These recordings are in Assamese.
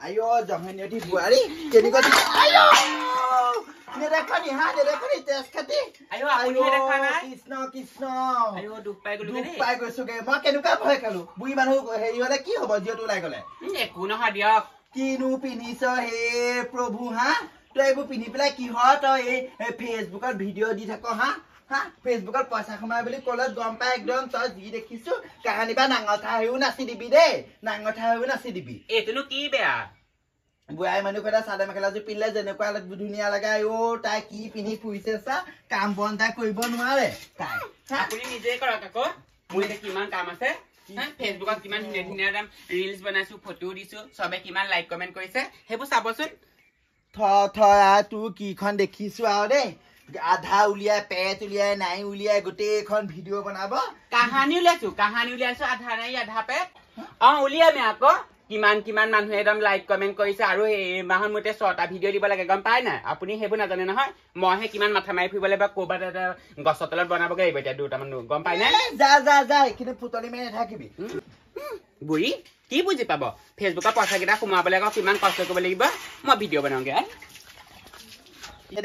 আইও জহনিয়তি বুৱাৰী কেনেকুৱা আইও নেদেখানি হা নেদেখানি তেজ খাতি আইও আপুনি দেখা নাই কৃষ্ণ কৃষ্ণ আইও দুখ পাই গলো দুখ পাই গৈছোগে মই কেনেকুৱা ভয় খালো বুঢ়ী মানুহ হেৰি হলে কি হ'ব যিহেতু ওলাই গলে একো নহয় দিয়ক কিনো পিন্ধিছ হে প্ৰভু হা তই এইবোৰ পিন্ধি পেলাই কিহৰ তই এই ফেচবুকত ভিডিঅ' দি থাক হা হা ফেচবুকত পইচা কমাই বুলি ক'লত গম পাই একদম তই যি দেখিছো কাহানি বা নাঙঠা হৈও নাচি দিবি দেই নাঙঠা হৈও নাচি দিবি এইটোনো কি বেয়া বুঢ়াই মানুহ এটা চাদৰ মেখেলাযোৰ পিন্ধিলে যেনেকুৱা ধুনীয়া লাগে অ' তাই কি পিন্ধি ফুৰিছে চা কাম বন তাই কৰিব নোৱাৰে তাই আপুনি নিজে কৰক আকৌ মোৰ এতিয়া কিমান কাম আছে ফেচবুকত কিমান ধুনীয়া ধুনীয়া ৰিলছ বনাইছো ফটো দিছো চবে কিমান লাইক কমেণ্ট কৰিছে সেইবোৰ চাবচোন তোৰ কিখন দেখিছো আৰু দেই আধা উলিয়াই পেট উলিয়াই নাই উলিয়াই গোটেইখন ভিডিঅ' বনাব কাহানি উলিয়াইছো আধা নাই আধা পেট উলিয়ামে আকৌ কিমান কিমান মানুহে একদম লাইক কমেণ্ট কৰিছে আৰু এই মাহৰ মতে 6টা ভিডিঅ' দিব লাগে গম পাই নাই আপুনি সেইবোৰ নাজানে নহয় মইহে কিমান মাথা মাৰি ফুৰিব লাগিব ক'ৰবাত এটা গছৰ তলত বনাবগৈ লাগিব এতিয়া দুটামান গম পাই নাই যা কিন্তু ফুটনি মাৰি নাথাকিবি বুঢ়ী কি বুজি পাব ফেচবুকত পইচাকেইটা সোমাবলৈ আকৌ কিমান কষ্ট কৰিব লাগিব মই ভিডিঅ' বনাওঁগে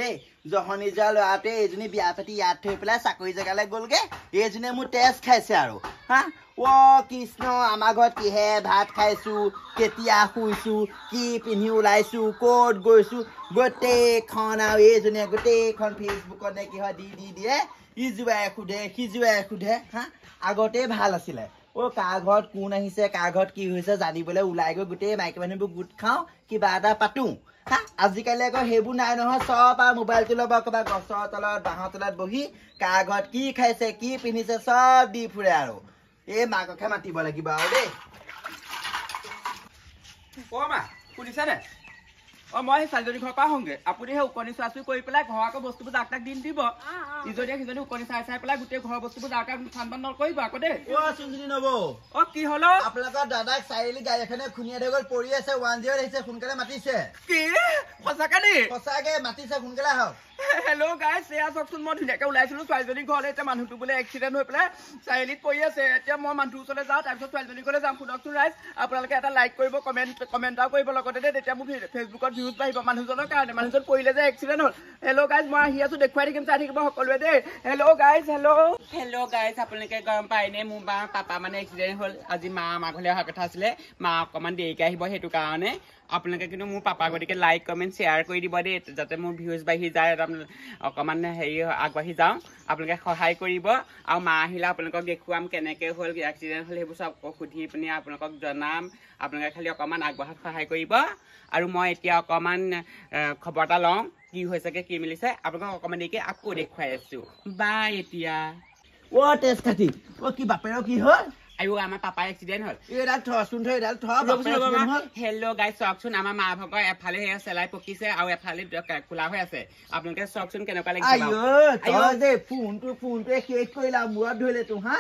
দেই জহনি যোৱা ল'ৰাটোৱে এইজনী বিয়া পাতি ইয়াত থৈ পেলাই চাকৰি জেগালৈ গ'লগে এইজনীয়ে মোৰ তেজ খাইছে আৰু হা কৃষ্ণ আমাৰ ঘৰত কিহে ভাত খাইছো কেতিয়া শুইছো কি পিন্ধি ওলাইছো ক'ত গৈছো গোটেইখন আৰু এইজনীয়ে গোটেইখন ফেচবুকত নে কি হয় দি দিয়ে ইজুৱাই সোধে হা আগতে ভাল আছিলে কাৰ ঘৰত কোন আহিছে কাৰ ঘৰত কি হৈছে জানিবলৈ ওলাই গৈ গোটেই মাইকী মানুহবোৰ গোট খাওঁ কিবা এটা পাতো হা আজিকালি আকৌ সেইবোৰ নাই নহয় চব আৰু মোবাইলটো ল'ব ক'ৰবাত গছৰ তলত বাঁহৰ তলত বহি কাৰ ঘৰত কি খাইছে কি পিন্ধিছে চব দি ফুৰে আৰু এই মাককে মাতিব লাগিব আৰু দেই মা শুনিছেনে মই সেই ছোৱালীজনী ঘৰৰ পৰা আহোঁগে আপুনি সেই উকনি চোৱাচুই কৰি পেলাই ঘৰৰ আকৌ বস্তুবোৰ যাক তাক দি দিব ইজনীয়ে সিজনী উকনি চাই পেলাই গোটেই ঘৰৰ বস্তুবোৰ যাক তাক ফান ফান নকৰিব আকৌ দেই চুনজনী নব কি হলো আপোনালোকৰ দাদাক চাৰিআলি গাড়ী এখনে খুনিয়াই থৈ গ'ল পৰি আছে 10 আহিছে সোনকালে মাতিছে কি সঁচাকে নি সঁচাকে মাতিছে সোনকালে আহক হেল্ল' গাইছ এয়া চাওকচোন মই ধুনীয়াকে ওলাইছিলো ছোৱালীজনীৰ ঘৰলৈ এতিয়া মানুহটো বোলে এক্সিডেণ্ট হৈ পেলাই চাৰিআলিত পৰি আছে এতিয়া মই মানুহটোৰ ওচৰলৈ যাওঁ তাৰপিছত ছোৱালীজনীৰ ঘৰলৈ যাম শুনকচোন ৰাইজ আপোনালোকে এটা লাইক কৰিব কমেণ্টাও কৰিব লগতে দেই তেতিয়া মোৰ ফেচবুকত ভিউজ বাঢ়িব মানুহজনৰ কাৰণে মানুহজন পৰিলে যে এক্সিডেণ্ট হ'ল হেল্ল' গাইজ মই আহি আছো দেখুৱাই থাকিম চাই থাকিব সকলোৱে দেই হেল্ল' গাইজ আপোনালোকে গম পায়নে মোৰ পাপা মানে এক্সিডেণ্ট হ'ল আজি মা আমাৰ ঘৰলৈ অহা কথা আছিলে মা অকণমান দেৰিকৈ আহিব সেইটো কাৰণে আপোনালোকে কিন্তু মোৰ পাপা গতিকে লাইক কমেণ্ট শ্বেয়াৰ কৰি দিব দেই যাতে মোৰ ভিউজ বাঢ়ি যায় অকণমান হেৰি আগবাঢ়ি যাওঁ আপোনালোকে সহায় কৰিব আৰু মা আহিলে আপোনালোকক দেখুৱাম কেনেকৈ হ'ল এক্সিডেণ্ট হ'ল সেইবোৰ চব সুধি পিনি আপোনালোকক জনাম আপোনালোকে খালি অকণমান আগবঢ়াত সহায় কৰিব আৰু মই এতিয়া অকণমান খবৰ এটা লওঁ কি হৈছেগে কি মিলিছে আপোনালোকক অকণমান দেৰিকৈ আকৌ দেখুৱাই আছোঁ বাই এতিয়া তেজ খাতি কি বাপেৰৰ কি হ'ল আইও আমাৰ পাপাৰ এক্সিডেণ্ট হ'ল এইডাল থচোন থৈ এইডাল হেল্ল' গাইজ চাওকচোন আমাৰ মা ভাগৰ এফালে সেয়া চেলাই পকিছে আৰু এফালে খোলা হৈ আছে আপোনালোকে চাওকচোন কেনেকুৱা লাগিছে ফোনটোৱে শেষ কৰিলা মূৰত ধৰিলে তো হা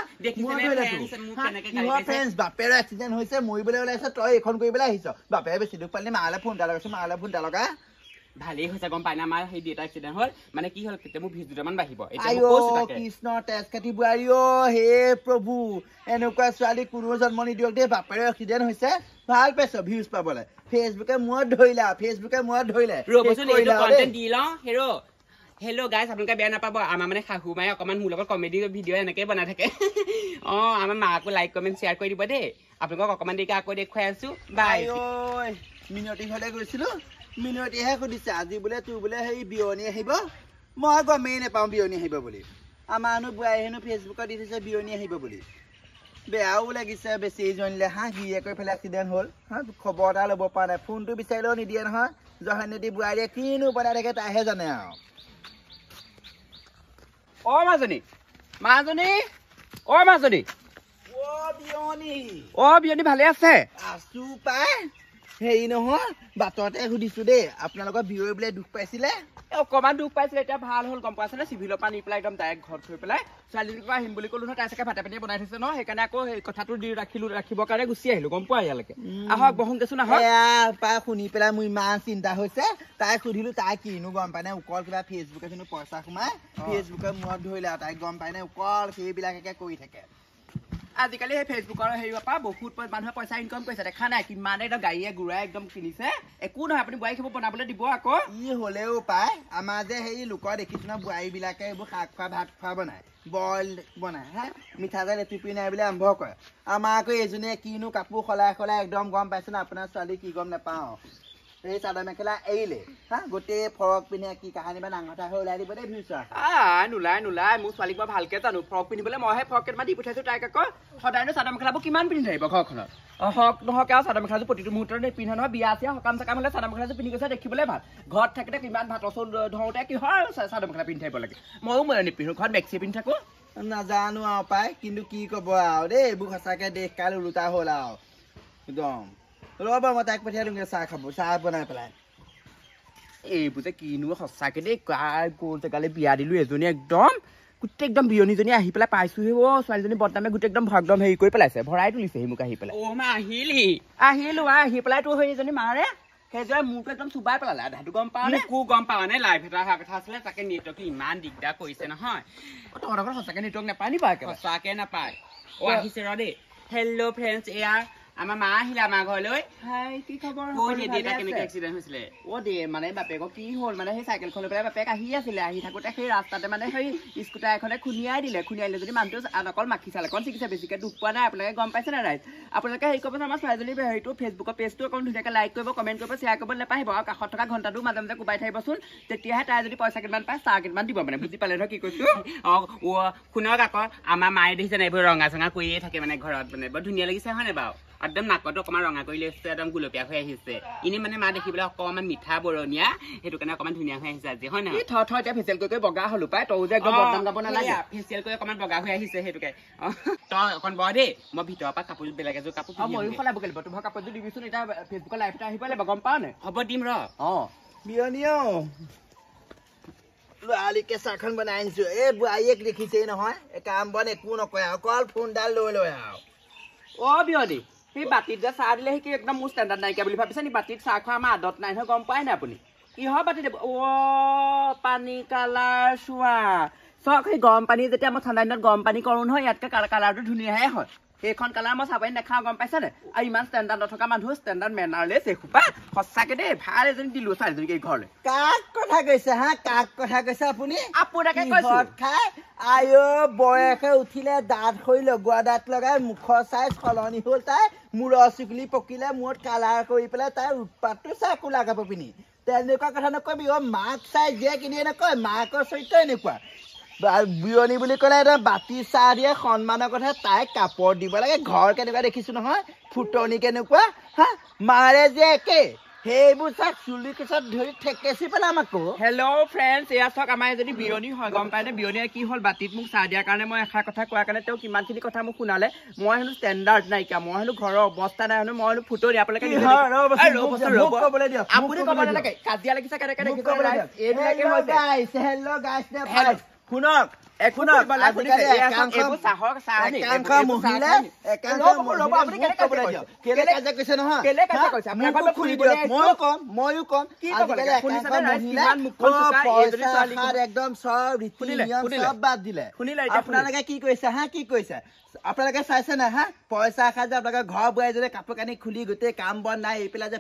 বাপেৰৰ এক্সিডেণ্ট হৈছে মৰিবলৈ ওলাইছে তই এইখন কৰিবলৈ আহিছ বাপেৰে বেছি দুখ পালে মালে ফোন এটা লগাইছো মালে ফোন এটা লগা ভালেই হৈছে গম পাই না আমাৰ সেই দেউতা এক্সিডেণ্ট হ'ল মানে কি হ'ল তেতিয়া মোৰ 20 দুটামান বাঢ়িব কৃষ্ণ তেজ খাতি বোৱাৰী হে প্ৰভু এনেকুৱা ছোৱালী কোনো জন্ম নিদিয়ক দেই বাপেৰে এক্সিডেণ্ট হৈছে ভাল পাইছ ভিউজ পাবলৈ ফেচবুকে মূৰত ধৰিলে হেল্ল' গাইজ আপোনালোকে বেয়া নাপাব আমাৰ মানে শাহু মায়ে অকণমান মোৰ লগত কমেডি ভিডিঅ' এনেকৈ বনাই থাকে আমাৰ মাকো লাইক কমেণ্ট শ্বেয়াৰ কৰি দিব দেই আপোনালোকক অকণমান দেৰিকৈ আকৌ দেখুৱাই আছোঁ বাই মিনতি ঘৰলৈ গৈছিলোঁ মিনতিহে সুধিছে আজি বোলে তোৰ বোলে সেই বিয়নী আহিব মই গমেই নাপাওঁ বিয়নী আহিব বুলি আমাৰ বোৱাৰী হেনো ফেচবুকত দি থৈছে বিয়নী আহিব বুলি বেয়াও লাগিছে বেছি জনিলে গিৰিয়েকৰ ফালে এক্সিডেণ্ট হ'ল খবৰ এটা ল'ব পৰা নাই ফোনটো বিচাৰিলেও নিদিয়ে নহয় জহনেতি বোৱাৰীয়ে কিনো বনাই থাকে তাইহে জানে আৰু বিয়নী ভালে আছে আছো পাই হেৰি নহয় বাটতে সুধিছো দেই আপোনালোকৰ বিয়ৈ বোলে দুখ পাইছিলে অকণমান দুখ পাইছিলে এতিয়া ভাল হ'ল গম পাইছে নে চিভিলৰ পৰা নি পেলাই একদম ডাইৰেক্ট ঘৰত থৈ পেলাই ছোৱালীজনীক আহিম বুলি ক'লো নহয় তাই চাগে ভাতে পানীয়ে বনাই থৈছে ন সেইকাৰণে আকৌ সেই কথাটো দি ৰাখিবৰ কাৰণে গুচি আহিলো গম পোৱা ইয়ালৈকে আহক বহোংগেচোন আহক পাই শুনি পেলাই মোৰ ইমান চিন্তা হৈছে তাইক সুধিলো তাই কিনো গম পাই নে অকল কিবা ফেচবুকে কিন্তু পইচা সোমাই ফেচবুকে মূৰত ধৰিলে আৰু তাইক গম পাই নে অকল সেইবিলাকে কৰি থাকে আজিকালি সেই ফেচবুকৰ হেৰিৰ পৰা বহুত মানুহে পইচা ইনকাম কৰিছে দেখা নাই কিমান একদম গাড়ীয়ে গুড়াই একদম কিনিছে একো নহয় আপুনি বোৱাৰী খাব বনাবলৈ দিব আকৌ ই হলেও পায় আমাৰ যে সেই লোকৰ দেখিছো ন বোৱাৰী বিলাকে এইবোৰ শাক খোৱা ভাত খোৱা বনায় বইল বনায় হা মিঠাতেল এটুপি নাই বুলি আৰম্ভ কৰে আমাৰ আকৌ এজনীয়ে কিনো কাপোৰ সলাই সলাই একদম গম পাইছে না আপোনাৰ ছোৱালী কি গম নাপাওঁ এই চাদৰ মেখেলা এৰিলে হা গোটেই ফৰক পিন্ধে কি কাহানি বা নাংঘটা হৈ ওলাই দিব দেই ভিউচা নোলাই মোৰ ছোৱালীক মই ভালকে জানো ফ্ৰক পিন্ধিবলৈ মইহে ফ্ৰক কেইটামান দি পঠাইছো তাইক আকৌ সদায়নো চাদৰ মেখেলাবোৰ কিমান পিন্ধি থাকিব ঘৰখনত হওক নহওক আৰু চাদৰ মেখেলাযোৰ প্ৰতিটো মুহূৰ্ততে পিন্ধে নহয় বিয়া চিয়া সকাম চকাম হ'লে চাদৰ মেখেলাযোৰ পিন্ধি গৈছে দেখিবলৈ ভাল ঘৰত থাকিলে কিমান ভাতৰ চৌল ধৰোঁতে কিহৰ চাদৰ মেখেলা পিন্ধি থাকিব লাগে ময়ো নিপিন্ধো ঘৰত মেক্সি পিন্ধি থাকো নাজানো আৰু পাই কিন্তু কি কব আৰু দেই এইবোৰ সঁচাকে দেশ কাল ওলোটা হ'ল আৰু একদম ৰ'ব মই তাইক পঠিয়াই দিমগে চাহ খাব চাহ বনাই পেলাই এইবোৰ যে কিনো সঁচাকে দেই কোন জেগালৈ বিয়া দিলো এজনী একদম গোটেই একদম বিয়নীজনী আহি পেলাই পাইছোহি ছোৱালীজনী বদনামে গোটেই একদম একদম হেৰি কৰি পেলাইছে ভৰাই তুলিছে মোক আহি পেলাই আহিলো আহি পেলাই তোৰ সেইজনী মাৰে সেইজনী মোৰটো একদম চুবাই পেলালে আধাটো গম পাওঁ গম পাওঁ নে লাইভ এটা অহা কথা আছিলে তাকে নেটৱৰ্কটো ইমান দিগদাৰ কৰিছে নহয় তহঁতৰ ঘৰত সঁচাকে নেটৱৰ্ক নাপায় নি বাৰু সঁচাকে নাপায় আহিছে ৰ দেই হেল্ল' ফ্ৰেণ্ডছ এয়া আমাৰ মা আহিলে আমাৰ ঘৰলৈ কি খবৰ কেনেকে এক্সিডেণ্ট হৈছিলে মানে বাপেকক কি হ'ল মানে সেই চাইকেলখন লৈ পেলাই বাপেক আহি আছিলে আহি থাকোতে সেই ৰাস্তাতে মানে সেই স্কুটাৰ এখনে খুন্দিয়াই দিলে যদি মানুহটো অকল মাখি চাল অকণ চিকিৎসা বেছিকে দুখ পোৱা নাই আপোনালোকে গম পাইছে নে ৰাইজ আপোনালোকে হেৰি কৰিব আমাৰ ছোৱালীজনী হেৰিটো ফেচবুকৰ পেজটো অকণ ধুনীয়াকৈ লাইক কৰিব কমেণ্ট কৰিব শ্বেয়াৰ কৰিব নাপাহিব আৰু কাষত থকা ঘণ্টাটো মাজে মাজে কোবাই থাকিবচোন তেতিয়াহে তাই যদি পইচা কেইটামান পায় চাহ কেইটামান দিব মানে বুজি পালে নহয় কি কৈছো শুনক আকৌ আমাৰ মায়ে দেখিছে নাই এইবোৰ ৰঙা চঙা কৰিয়ে থাকে মানে ঘৰত মানে বৰ ধুনীয়া লাগিছে হয়নে বাৰু একদম নাকতো অকণমান ৰঙা কৰি লৈছে একদম গুলপীয়া হৈ আহিছে এনেই মানে মা দেখিবলৈ অকণমান মিঠা বৰণীয়া সেইটো কাৰণে অকণমান ধুনীয়া হৈ আহিছে আজি হয় নহয় এতিয়া ফেচিয়েল কৰি বগা হলো পাই তই যে একদম বদনাম গাব নালাগে ফেচিয়েল কৰি অকণমান বগা হৈ আহিছে সেইটোকে তই অকণ বৰ দেই মই ভিতৰৰ পৰা কাপোৰ বেলেগ এযোৰ কাপোৰ ময়ো সলাব লাগিব তোমাৰ কাপোৰযোৰ দিবিচোন এতিয়া ফেচবুকৰ লাইভটো আহিব লাগিব গম পাৱ নে হ'ব দিম ৰ বিয়নীও লৰালিকে চাহখন বনাই আনিছো এই বোৱাৰীয়েক দেখিছেই নহয় কাম বন একো নকৰে অকল ফোনডাল লৈ আৰু বিয়নী সেই বাতিত যে চাহ দিলে সেই একদম মোৰ ষ্টেণ্ডাৰ্ড নাইকিয়া বুলি ভাবিছে নি বাতিত চাহ খোৱা আমাৰ আদত নাই নহয় গম পাই নাই আপুনি কিহৰ বাতি দিব পানী কালাৰ চোৱা চাওক সেই গৰম পানী যেতিয়া মই ঠাণ্ডা দিনত গৰম পানী কৰো নহয় ইয়াতকে কালাৰটো ধুনীয়াহে হয় সেইখন কালাৰ মই চাহ পানী নেখাওঁ গম পাইছে নে আৰু ইমান ষ্টেণ্ডাৰ্ড নথকা মানুহ ষ্টেণ্ডাৰ্ড মেনাৰলেছ এসোপা সঁচাকে দেই ভাল এজনী দিলো ছোৱালীজনীক এই ঘৰলৈ কাক কথা কৈছে হা কাক কথা কৈছে আপুনি আপোনাকে কৈছো খাই আই বয়সে উঠিলে দাঁত সৰি লগোৱা দাঁত লগাই মুখৰ চাইজ সলনি হ'ল তাই মূৰৰ চুকুলি পকিলে মূৰত কালাৰ কৰি পেলাই তাইৰ উৎপাতটো চাই কোলা কাপোৰ পিন্ধি তেনেকুৱা কথা নকবি মাক চাই যে কিনি নকয় মাকৰ চৰিত্ৰ এনেকুৱা বিয়নী বুলি ক'লে একদম বাতি চাহ দিয়ে সন্মানৰ কথা তাইক কাপোৰ দিব লাগে ঘৰ কেনেকুৱা দেখিছো নহয় ফুটনি কেনেকুৱা হা মাৰে যে একে সেইবোৰ চাহ চুলি কেঁচত ধৰি ঠেকেচি পেলাম আকৌ হেল্ল' ফ্ৰেণ্ডছ এয়া চাওক আমাৰ এজনী বিয়নী হয় গম পাই নে বিয়নীয়ে কি হ'ল বাতিত মোক চাহ দিয়াৰ কাৰণে মই এষাৰ কথা কোৱাৰ কাৰণে তেওঁ কিমানখিনি কথা মোক শুনালে মই হেনো ষ্টেণ্ডাৰ্ড নাইকিয়া মই হেনো ঘৰৰ অৱস্থা নাই হেনো মই হেনো ফুটনি আপোনালোকে আপুনি ক'ব নালাগে কাজিয়া লাগিছে কেনেকে এইবিলাকে শুনক আপোনালোকে কি কৰিছে হা কি কৰিছে আপোনালোকে চাইছে না হা পইচা খাই যে আপোনালোকে ঘৰ বোৱাই যদি কাপোৰ কানি খুলি গোটেই কাম বন নাই এই পেলাই যে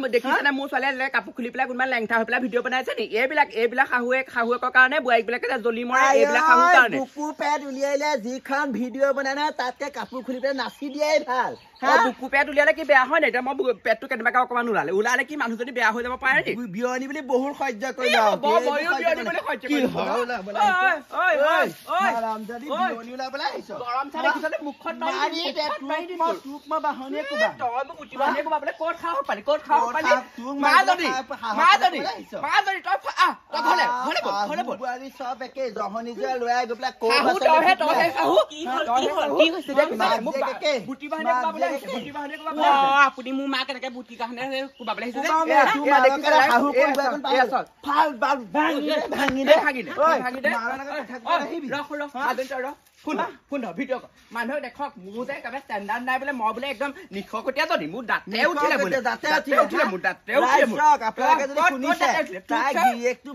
দেখিছে মোৰ ছোৱালীয়ে কাপোৰ খুলি পেলাই কোনোবা লেংঠা হৈ পেলাই ভিডিঅ' বনাইছে নি এইবিলাক শাহুৱেকৰ কাৰণে বোৱাৰীবিলাকে যে জ্বলি মৰে এইবিলাক শাহুৰ কাৰণে বুকু পেট উলিয়াইলে যিখন ভিডিঅ' বনাই না তাতকে কাপোৰ খুলি পেলাই নাচি দিয়াই ভাল বুকু পেট উলিয়ালে কি বেয়া হয় নাই এতিয়া মই পেটটো কেনেবাকে অকমান ওলালে কি মানুহ যদি বেয়া হৈ যাব পাৰে নি বিয়নী বুলি বহুত সহ্য কৰি চব একে জহনি যোৱা লৰাই গৈ পেলাই আপুনি মোৰ মাক এনেকে বুটি কাৰণে কোবাবলৈ আহিছে শুন ভিডিঅ' মানুহে দেখক মোৰ যে একেবাৰে ষ্টেণ্ডাৰ্ড নাই বোলে মই বোলে একদম নিশকটীয়া যদি মোৰ দাঁতে উঠিলে বোলে দাঁতে উঠিলে মোৰ দাঁতে উঠিলে আপোনালোকে যদি শুনিছে তাই গিৰিয়েকটো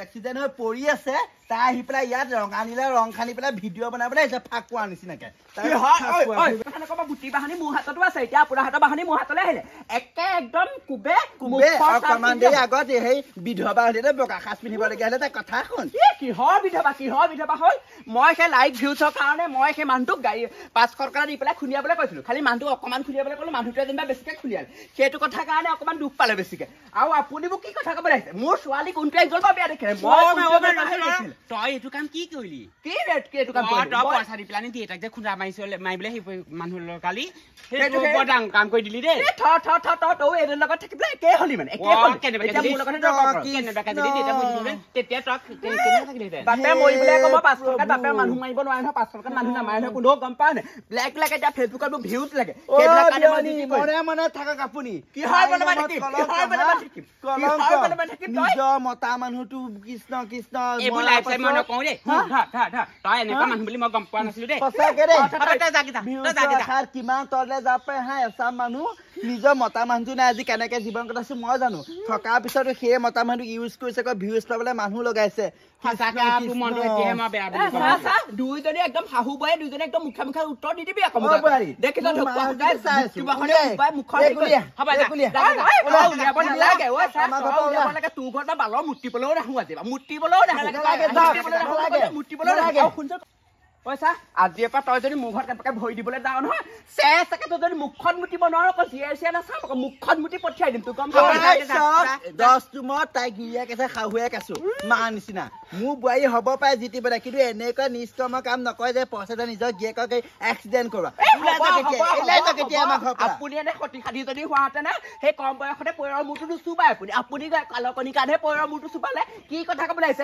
এক্সিডেণ্ট হৈ পৰি আছে তাই আহি পেলাই ইয়াত ৰং আনিলে ৰং খানি পেলাই ভিডিঅ' বনাবলৈ আহিছে ফাক পোৱাৰ নিচিনাকে গুটি বাহানি মোৰ হাততো আছে এতিয়া আপোনাৰ হাতৰ বাহানি মোৰ হাতলৈ আহিলে একে একদম কুবে অকমান দেৰি আগত সেই বিধৱা হ'লে বগা সাজ পিন্ধিবলগীয়া হ'লে তাই কথা শুন কিহৰ বিধৱা হ'ল মই সেই লাইক ভিউজৰ কাৰণে মই সেই মানুহটোক গাড়ী 500 টকা দি পেলাই খুলিয়াবলৈ কৈছিলো খালি মানুহটোক অকমান খুলিয়াবলৈ ক'লো মানুহটোৱে যেনিবা বেছিকে খুলিয়াল সেইটো কথাৰ কাৰণে অকমান দুখ পালে বেছিকে আৰু আপুনি মোক কি কথা ক'বলৈ আহিছে মোৰ ছোৱালী কোনটো একজন বেয়া দেখিলে তই এইটো কাম কি কৰিলি কি এইটো কাম তই পইচা দি পেলাই দেউতাক যে খুন্দা মাৰিবলৈ সেই মানুহৰ কালি সেইটো বৰ ডাঙৰ কাম কৰি দিলি দেই তই এইটোৰ লগত থাকিবলৈ একে হলি মানে তেতিয়া তই বাপে মৰিবলৈ ক'ব 500 টকাত বাপে মানুহ মাৰিব নোৱাৰে নহয় 500 টকাত মানুহ নামাৰে নহয় কোনেও গম পায় নাই ব্লেক লাগে এতিয়া ফেচবুকত মোৰ ভিউজ লাগে মনে থাকক আপুনি নিজৰ মতা মানুহটো কৃষ্ণ কৃষ্ণ এইবোৰ লাইফ টাইম মই নকওঁ দেই তই এনেকুৱা মানুহ বুলি মই গম পোৱা নাছিলো দেই কিমান তললে যাব পাৰে হা এচাম মানুহ নিজৰ মতা মানুহটো নাই আজি কেনেকে জীৱন কটাইছো মই জানো থকাৰ পিছতো সেই মতা মানুহটো ইউজ কৰিছে ভিউজ পাবলৈ মানুহ লগাইছে দুইজনী একদম শাহু বোৱাৰী দুইজনী একদম মুখে মুখে উত্তৰ দি দিবি আকৌ তোৰ ঘৰত বালৰ মুতিবলৈও নাহো আজি মুতিবলৈও পইচা আজিৰ পৰা তই যদি মোৰ ঘৰত কেনেবাকে ভৰি দিবলৈ যাওঁ নহয় চেচাকে তই যদি মুখখন মুতিব নোৱাৰ আকৌ জীয়াই নাচাম আকৌ মুখখন মুতি পঠিয়াই দিম তোক গম তাই গিৰিয়াক আছে শাহুৱেক আছো মা নিচিনা মোৰ বোৱাৰী হ'ব পাৰে জিতিবলৈ কিন্তু এনেকুৱা নিষ্কৰ্মৰ কাম নকৰে যে পইচাটো নিজৰ গিৰিয়েকক এক্সিডেণ্ট কৰোৱা আপুনি এনে সতি সাধি যদি হোৱাহেঁতেনে সেই কম বয়সতে পইৰৰ মূৰটো নুচুবাই আপুনি কালকণি কাৰণে পইৰৰ মূৰটো চুবালে কি কথা ক'বলৈ আহিছে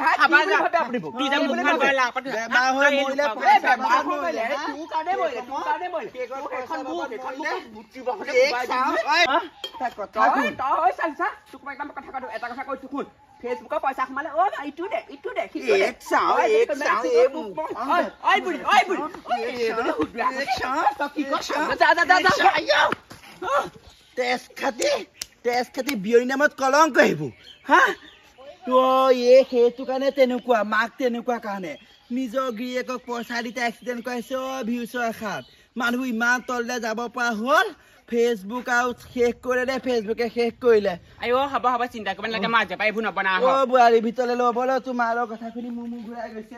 এটা কথা কৈছো শুন ফেচবুকৰ পইচা সোমালে ইটো দে তেজ খাতি বিয়নী নামত কলংক আহিব হা সেইটো কাৰণে তেনেকুৱা মাক তেনেকুৱা কাৰণে নিজৰ গিৰিয়েকক পইচা দিতে এক্সিডেণ্ট কৰাইছে ভিউজৰ আশাত মানুহ ইমান তললে যাব পৰা হ'ল ফেচবুক আৰু শেষ কৰিলে ফেচবুকে শেষ কৰিলে হ'ব চিন্তা কৰিব নালাগে মই আজি পৰা এইবোৰ নবনাও বোৱাৰী ভিতৰলৈ ল'বলৈ তোমাৰ কথা শুনি মোৰ ঘূৰাই গৈছে